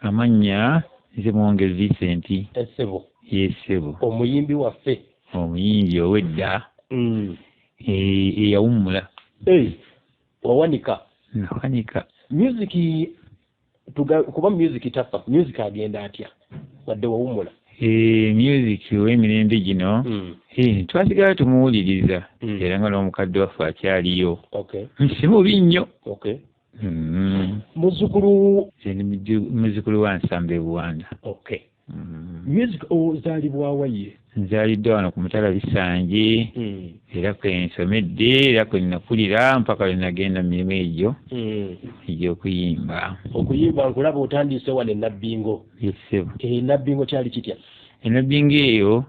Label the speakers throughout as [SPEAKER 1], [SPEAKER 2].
[SPEAKER 1] Amannya nze Mwongere Vincent.
[SPEAKER 2] Essebo.
[SPEAKER 1] Yessebo.
[SPEAKER 2] Omuyimbi waffe.
[SPEAKER 1] Omuyimbi ow'edda. Eyawummula.
[SPEAKER 2] Wawanika.
[SPEAKER 1] Nawanika.
[SPEAKER 2] Music kuba music tafa. Music agenda atya. Wadde wawummula.
[SPEAKER 1] Music w'emirembe gino twasigala tumuwuliriza era nga n'omukadde waffe akyaliyo. Si mubi nnyo.
[SPEAKER 2] Muzzukulu
[SPEAKER 1] wa Nsamba Buwanda.
[SPEAKER 2] Music ozaalibwa ye?
[SPEAKER 1] Nzaliddwa wano ku Mutala Bisanje era kwe nsomedde era kwe nakulira mpaka lwe nagenda mu mirimu egyo egy'okuyimba.
[SPEAKER 2] Okuyimba nkulaba otandise wano e Nabbingo.
[SPEAKER 1] Yessebo.
[SPEAKER 2] Nabbingo kyali kitya?
[SPEAKER 1] Nabbingo eyo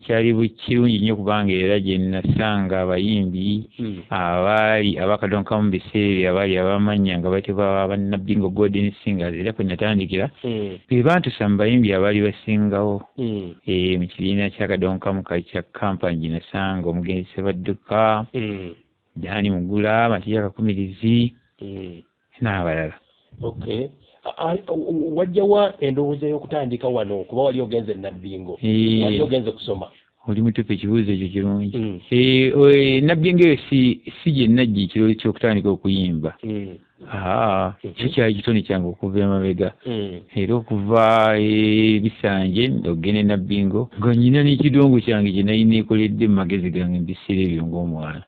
[SPEAKER 1] kyali kirungi nnyo kubanga era gye nasanga abayimbi abaali abakadonka mu biseera abaali abamannya nga batebwa aba Nabbingo Golden Singers era kwe natandikira be bantusa mu bayimbi abaali basingawo mu kibiina ky'akadonkamu Culture Company gye nasanga omugenzi Sebadduka, Dani Mugula, Matiya Kakumirizi n'abalala.
[SPEAKER 2] Wajjawa endowooza y'okutandika wano kuba wali ogenze e Nabbingo? Wali ogenze kusoma?
[SPEAKER 1] Oli mutupe ekibuuzo ekyo kirungi. Nabbingo eyo si gye najja ekiro ky'okutandika okuyimba. Kyo kyali kitone kyange okuva emabega era okuva Bisanje ogenda e Nabbingo nga nnyina n'ekidongo kyange kye nali neekoledde mu magezi gange mu biseera ebyo ng'omwana.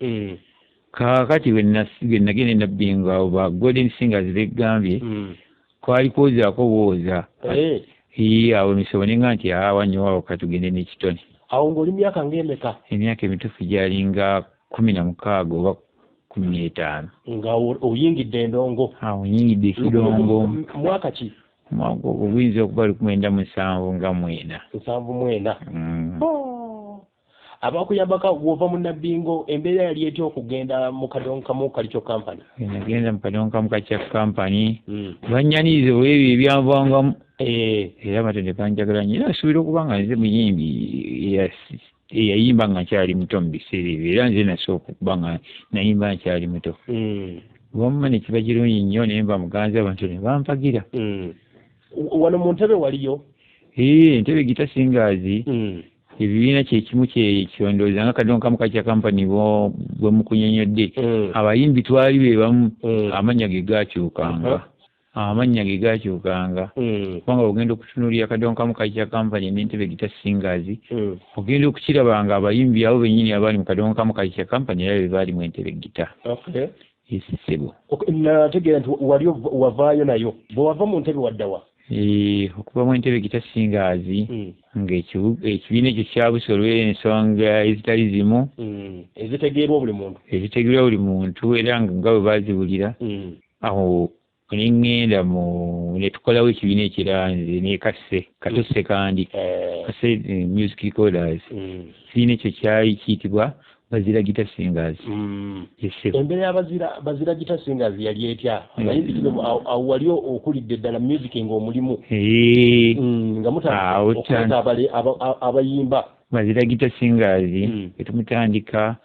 [SPEAKER 1] Kaakati bwe nagenda e Nabbingo abo ba Golden Singers beggambye kwali kwozaako bwoza awo emisobonenga nti wannyowawo katugende n'ekitone.
[SPEAKER 2] Awo ng'oli myaka ng'emeka?
[SPEAKER 1] Emyaka emituufu gyalinga 16 oba 15.
[SPEAKER 2] Nga oyingidde endongo?
[SPEAKER 1] Oyingidde ekidongo.
[SPEAKER 2] Mwaka ki?
[SPEAKER 1] Mwaka ogwo guyinza okuba 1979.
[SPEAKER 2] 79. Abakuyambaka wova mu Nabbingo embeera yali etya okugenda mu kadonkamu Culture Company?
[SPEAKER 1] Nagenda mu kadonkamu Culture Company bannyaniriza olw'ebyo ebyanvangamu era abatende banjagala nnyo era nsuubira okuba nga nze muyimbi eyayimba nga nkyali muto mu biseera ebyo era nze nasooka okuba nga nayimba nkyali muto. Wamma ne kiba kirungi nnyo naye mba muganza abantu ne bampagira.
[SPEAKER 2] Wano mu Ntebe waliyo?
[SPEAKER 1] Ntebe Guitar Singers ebibiina kyekimu kyondooza nga kadonkamu Culture Company bwe mukunyonyodde abayimbi twali be bamu amannya ge gaakyukanga. Kubanga ogenda okutunuulira kadonkamu Culture Company n'Entebe Guitar Singers ogenda okukiraba nga abayimbi abo bennyini abaali mu kadonkamu Culture Company era be baali mu Entebe Guitar. Yessebo.
[SPEAKER 2] Nategeera nti wali wavaayo nayo. Bwe wava mu Ntebe waddawa?
[SPEAKER 1] Okuva mu Entebe Guitar Singers ng'ekibiina ekyo kyabusolwa ensonga ezitali zimu
[SPEAKER 2] ezitegeerwa
[SPEAKER 1] buli muntu era nga bwe baazibulira awo neŋŋenda ne tukolawo ekibiina ekirala nze ne Katose kandi Kase Music Recorders. Ekibiina ekyo kyali kiyitibwa Bazira Guitar Singers.
[SPEAKER 2] Embeera y'Abazira Guitar Singers yali etya? Awo wali okulidde ddala music ng'omulimu nga mutandika abayimba Bazira Guitar Singers etumutandika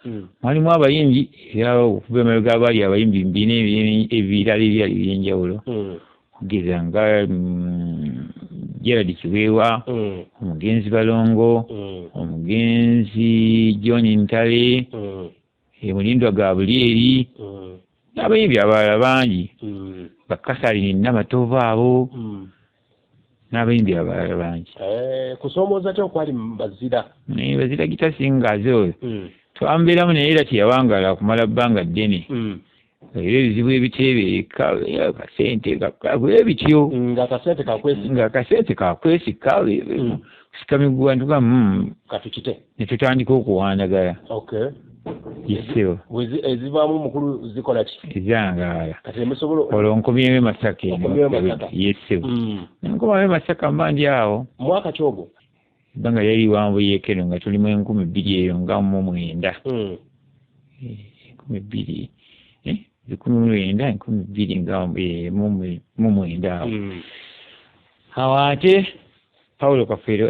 [SPEAKER 2] mwalimu abayimbi era okuva emabega abaali abayimbi mu bibiina ebirala ebyali eby'enjawulo okugeza nga Gerald Kiweewa, omugenzi Balongo, omugenzi John Ntale, Mulindwa Gabulyeri n'abayimbi abalala bangi, Bakasalini Namatova abo n'abayimbi abalala bangi. Kusoomooza ki okwali mu Bazira?
[SPEAKER 1] Bazira Guitar Singers oyo twambeeramu naye era teyawangala kumala bbanga ddene. Era ebizibu ebiteebereka akasente bwe bityo
[SPEAKER 2] nga
[SPEAKER 1] akasente kakwesika sikamiguwa ntuga
[SPEAKER 2] katukite
[SPEAKER 1] ne tutandika okuwandagala. Yessebo.
[SPEAKER 2] Ezivaamu mukulu zikola ki?
[SPEAKER 1] Ezangaala olwo nkomyewo e Masaka eno. Yessebo. Nkomawo e Masaka mba ndi awo.
[SPEAKER 2] Mwaka ki ogwo?
[SPEAKER 1] Ebbanga yali wanvuyeeko eno nga tuli mu 2000 eyo nga mu 9. 2000 1929 awo ate Paulo Kafeero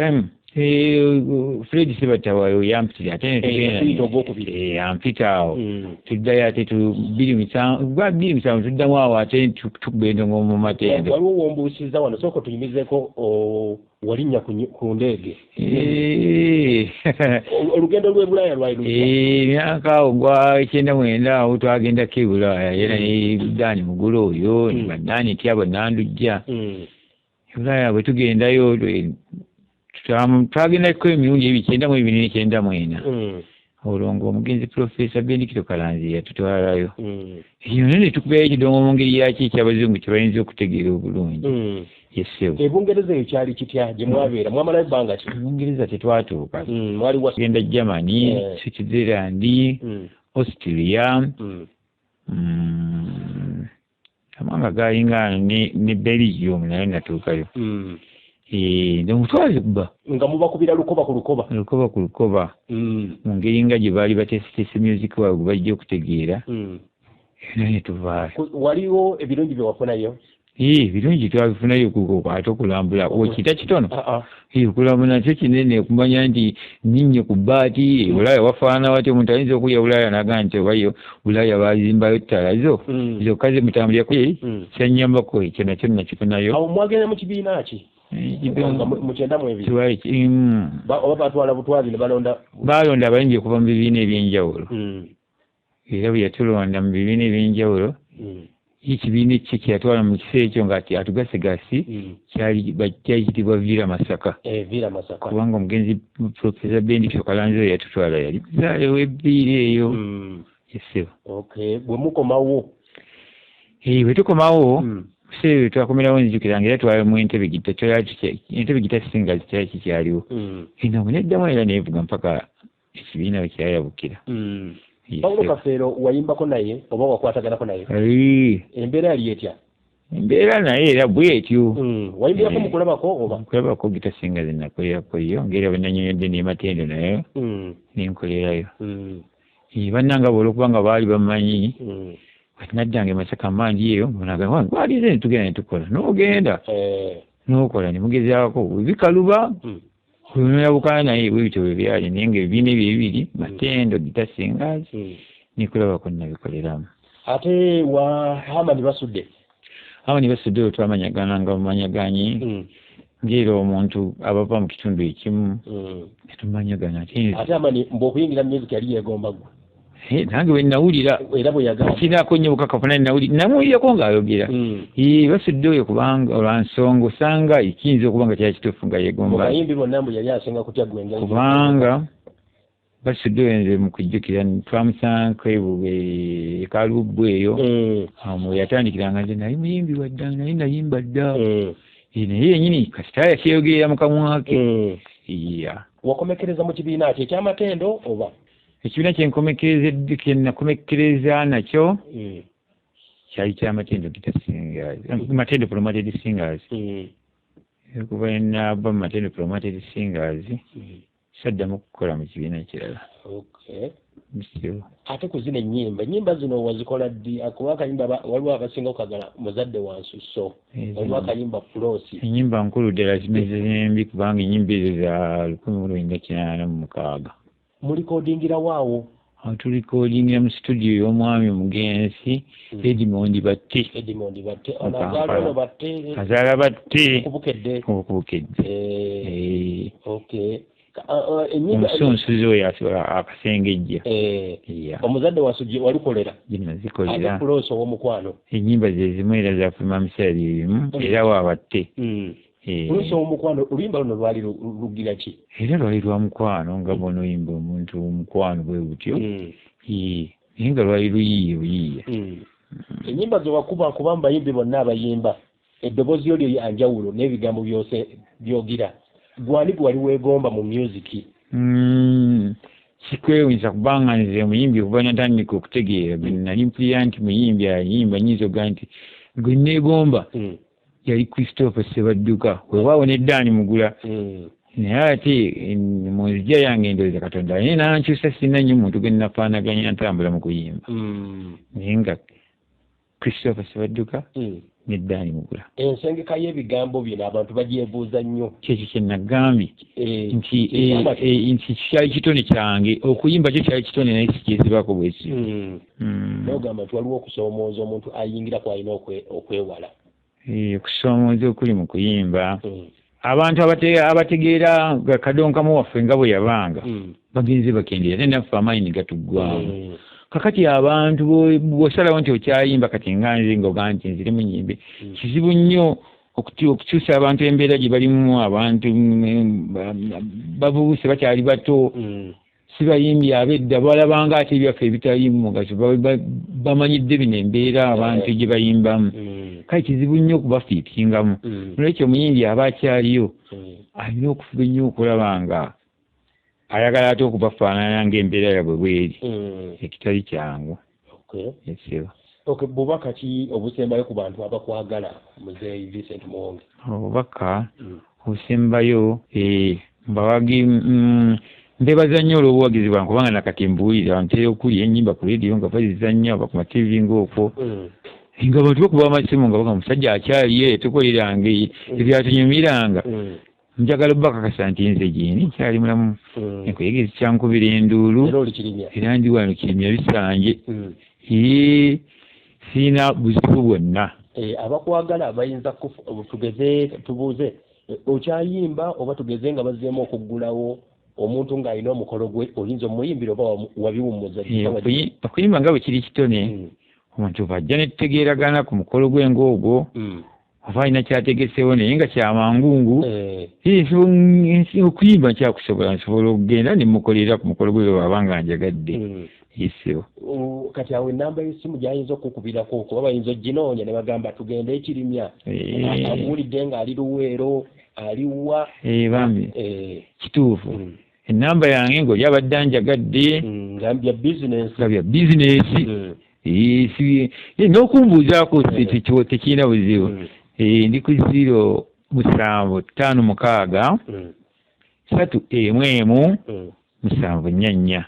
[SPEAKER 1] Fred Sebatawayo yampitira ate tugenda ampita awo tuddayo ate 27 tuddamu awo ate tugenda mu Matendo.
[SPEAKER 2] Waliwo wombuusiza wano sooka tuyimizeko walinnya ku ndege olugendo lw'e Bulaaya lwali
[SPEAKER 1] myaka awo gwa 99 awo twagendako e Bulaaya era ne Dani Mugulu oyo ne Badani Tyabo Nandujja Bulaaya bwe tugendayo twagendako emirundi 9 olwo omugenzi Professor Bendikito Kalanzi yatutwalayo eyo ne tukubayo ekidongo mu ngeri yaki eky'abazungu kye bayinza okutegeera obulungi.
[SPEAKER 2] Ebungereza eyo kyali kitya gye mwabeera mwamalayo ebbanga ki?
[SPEAKER 1] Ebungereza tetwatuuka genda Germany, Switzerland, Austria, amanga galinga ne Belgium nayo natuukayo. Ndamutwaze kuba
[SPEAKER 2] nga mubakubira lukoba ku lukoba mu ngeri nga gye baali batesitese music waabwe bajja okutegeera era ne tuvaayo. Waliwo ebirungi bye wafunayo?
[SPEAKER 1] Birungi twabifunayo ate okulambula okiyita kitono okulambula nakyo kinene okumanya nti ninnye ku bbaati Bulaaya wafaana wati omuntu ayinza okulya Bulaaya naga nti obayo Bulaaya bazimbayo ttala zokka ze mutambulirako kyannyambako ekyo nakyo nakifunayo.
[SPEAKER 2] Awo mwagenda mu kibiina ki? Mu 92 oba batwala butwazi ne
[SPEAKER 1] balonda abayingi okuva mu bibiina eby'enjawulo era bwe yatulonda mu bibiina eby'enjawulo ekibiina ekyo kyeyatwala mu kiseera ekyo ng'ati atugasigasi kyali kiyitibwa Villa Masaka kubanga omugenzi Professor Bendikito Kalanzi oyo yatutwala yali muzaale w'ebbiira eyo.
[SPEAKER 2] Bwe mukomawo
[SPEAKER 1] bwe tukomawo kiseera twakomerawo nzijukiranga era twalamu entebe gita singers kyali kikyaliwo enango neddamu era neevuga mpaka ekibiina we kyayabukira.
[SPEAKER 2] Paulo Kafeero wayimbako naye oba wakwataganako naye? Embeera yali etya?
[SPEAKER 1] Embeera naye era bwetyo.
[SPEAKER 2] Wayimbirako mu kulabako oba?
[SPEAKER 1] Kulabako gita singers nakolerakoyo ngeri bwe nanyonyodde ne Matendo nayo nenkolerayo. Bannanga olw'okuba nga baali bamanyi naddange Masaka mandi eyo munaga gwalize ne tugenda ne tukola n'ogenda n'okola ne mugezaako bikaluba kulabukana naye bwebityo bwe byali naye ng'ebibiina ebyo ebibiri Matendo gita singers nikulabako nabikoleramu.
[SPEAKER 2] Ate wa Hamani Basudde
[SPEAKER 1] oyo twamanyagananga bumanyaganyi ng'era omuntu abava mu kitundu ekimu netumanyagana
[SPEAKER 2] ate Hamani mbw'okuyingira music yali yeegomba gwe
[SPEAKER 1] nange bwe nawulira
[SPEAKER 2] era bwe yagamba
[SPEAKER 1] kinaako nnyo bukakafu namuwulirako ng'ayogera Basudde oyo kubanga olwa nsonga osanga kiyinza okuba nga kyali kituufu nga yeegomba
[SPEAKER 2] bayimbi bonna mbu yali asinga kutya gwenga
[SPEAKER 1] kubanga Basudde oyo nze mu kujjukira twamusanga ekalubbu eyo awo yatandikiranga nze nali muyimbi wadda naye nayimba dda naye yennyini kasita yakyeyogerera mu kamwa ke.
[SPEAKER 2] Wakomekereza mu kibiina ki ekyamatendo oba?
[SPEAKER 1] Ekibiina kyenakomekereza nakyo kyali kyamatendo gita singers Matendo Promoted Singers kuba naba Matendo Promoted Singers saddamu kukola mu kibiina kirala.
[SPEAKER 2] Ate kuzina ennyimba zino wazikola ddi? Kuba akayimba waliwo abasinga okagala muzadde wa Nsusso waliwo akayimba Fulosi.
[SPEAKER 1] Ennyimba nkulu ddala zimeze mbi kubanga ennyimba ezo za 1986.
[SPEAKER 2] Mulikodingira waawo?
[SPEAKER 1] Tulikodingira mu studio y'omwami omugenzi Edmond Batte. Kazaala Batte okubukedde. Omusunsuzi oyo akasengejja.
[SPEAKER 2] Omuzadde wa Nsujju walukolera?
[SPEAKER 1] Nazikolera.
[SPEAKER 2] Fulosi ow'omukwano
[SPEAKER 1] ennyimba ze zimu era zafuluma misaali ebimu era waabatte.
[SPEAKER 2] Fulosi ow'omukwano oluyimba luno lwali lugira ki?
[SPEAKER 1] Era lwali lwa mukwano nga bw'ono oyimba omuntu omukwano bwe butyo naye nga lwali luyiiya.
[SPEAKER 2] Ennyimba ze wakuba kuba mu bayimbi bonna abayimba eddoboozi lyo lyanjawulo n'ebigambo byose byogira gwani gwe wali weegomba mu music?
[SPEAKER 1] Sikwewunza kubanga nze muyimbi okuva natandika okutegeera nali mpulira nti muyimbi ayimba nyinza okugaa nti gwe neegomba yali Christopher Sebadduka weewaawo ne Dani Mugula naye ate mu nzija yange ndowooza Katonda naye nankyusa sina nnyo muntu gwe nnafaanaganya ntambula mu kuyimba naye nga Christopher Sebadduka n'eddaani mugula.
[SPEAKER 2] Ensengeka y'ebigambo bino abantu bagyebuuza nnyo.
[SPEAKER 1] Kyekyo kye nagambye nti kyali kitone kyange okuyimba kyo kyali kitone naye sikyezibako bwesi.
[SPEAKER 2] N'ogamba nti waliwo okusoomooza omuntu ayingira kwalina okwewala.
[SPEAKER 1] Okusoomooza okuli mu kuyimba abantu abategeera kadonkamu waffe nga bwe yabanga bagenze bakendeera naye naffe amaanyi ne gatuggwamu. Kakati abantu bw'osalawo nti okyayimba kati nga nze ng'ogaa nti nzire mu nnyimbe kizibu nnyo okukyusa abantu embeera gye balimu. Abantu babuuse bakyali bato si bayimbi ab'edda balabanga ate ebyaffe ebitalimu mugaso bamanyidde bino embeera abantu gye bayimbamu. Kale kizibu nnyo okubafiitingamu. Nolwekyo omuyimbi aba akyaliyo alina okufuba ennyo okulaba nga ayagala ate okubafaanana ng'embeera yabwe bweri ekitali kyangu.
[SPEAKER 2] Bubaka ki obusembayo ku bantu abakwagala Muzeeyi Vincent Muwonge?
[SPEAKER 1] Obubaka obusembayo mbawagi mbebaza nnyo olw'obuwagizi bwange kubanga nakati mbuulira ntera okulya ennyimba ku leediyo nga bazizannya oba ku mativi ng'okwo nga bantu bakuba amasimu nga baga musajja akyaliye tukolerange ebyatunyumiranga. Njagala bakakasa nti nze gyeni kyali mulamu enkuyegezi kyankubira enduulu era ndi wano kirimya bisanje siina buzibu bwonna.
[SPEAKER 2] Abakwagala abayinza tubuuze okyayimba oba tugeze nga bazzeemu okuggulawo omuntu ng'alina omukolo gwe oyinza omuyimbira oba wabiwummuza?
[SPEAKER 1] Okuyimba nga bwe kiri kitone omuntu bajja ne tutegeeragana ku mukolo gwe ng'ogwo oba alina kyategeseewo naye nga kyamangungu okuyimba nkyakusobola nsobola okugenda ne mukolera ku mukolo gwe bw'aba nga njagadde. Kati awo ennamba y'essimu gy'ayinza okukubirako kuba bayinza oginoonya ne bagamba tugende ekirimya amuwulidde ng'ali Luweero aliwa bambi kituufu. Ennamba yange ng'oli abadde anjagadde nga bya bizinesi n'okumbuuzaako tekirina buzibu. Ndi ku 0756311744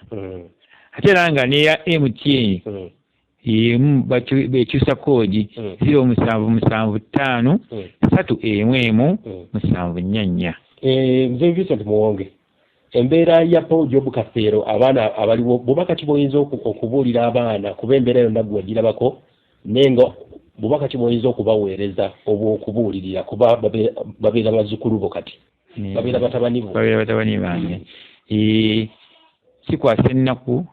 [SPEAKER 1] ate era nga neya MTN bekyusa koodi 0775311744. Nze Vincent Muwonge, embeera ya Paul Job Kafeero abaana abaliwo bubaka ki bw'oyinza okubuulira abaana kuba embeera yonna gwe wagirabako nenga bubaka ki bw'oyinza okubaweereza oba okubuulirira kuba babeera bazzukulu bo kati babeera batabani bange? Kikwasa ennaku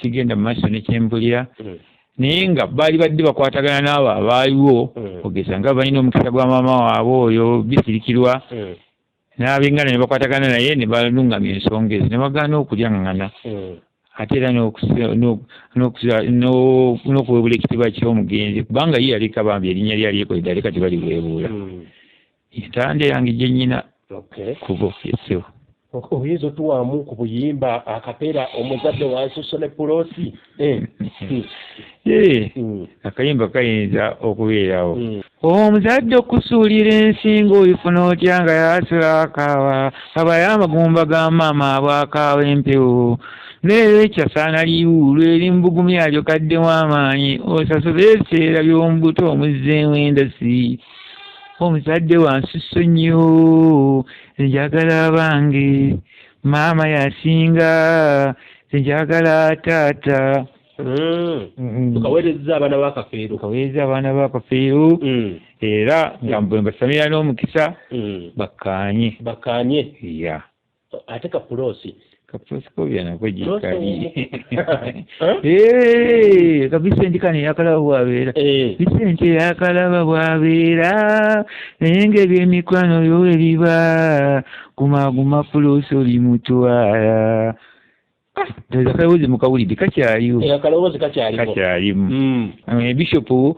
[SPEAKER 1] kigenda mu maaso nekyempulira naye nga baali badde bakwatagana n'abo abaaliwo ogeza nga balina omukisa gwa maama waabwe oyo bisirikirwa n'abengana ne bakwatagana naye ne balungamya ensonga ezo ne bagaana okulyaŋŋana ate era n'okuweebula ekitiibwa ky'omugenzi kubanga ye yaleka bambi erinnya lyali ekoledde ale kati baliweebuula. Entanda yange gye nnyina kubo yesewo. Oyinza otuwaamu ku buyimba akapeera omuzadde wa Nsusso ne Puloosi? Akayimba kayinza okubeerawo. Omuzadde okusuulira ensingo oyifuna otya nga yasula akaawa abayamagumba ga maama abwakaawa empewo leero ekyasaana liwuulwa eri mbugumya alyo kaddemu amaanyi osasula ebiseera by'omu buto omuzzeemu endasi. Omuzadde wa Nsusso nnyo njagala bange maama yasinga njagala taata. Tukaweereza abaana ba Kafeero era nga mbasamira n'omukisa bakkaanye. Ate Kapuloosi kobya nako gyekali Vicente kane yakalaba bwabeera Vicente yakalaba bwabeera naye ng'ebyemikwano byo ebiba gumaguma Puloosi oli mutwala. Akalowoozi mukawulidde kakyaliwo. Kakyalimu. Bishopu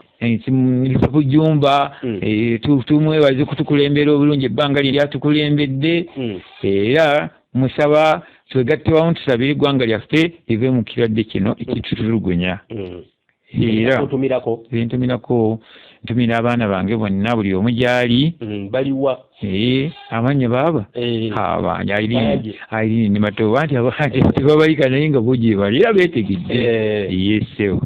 [SPEAKER 1] Jumba tumwebaze kutukulembera obulungi ebbanga lye lyatukulembedde era musaba twegatte wamu tusabire eggwanga lyaffe live mu kirwadde kino ekitutulugunya. Era ntumirako ntumira abaana bange bonna buli omu gyali baliwa amannya baaba abanyi Airini ne Matoba nti tebabalika naye nga bugye bali era beetegedde yesewo.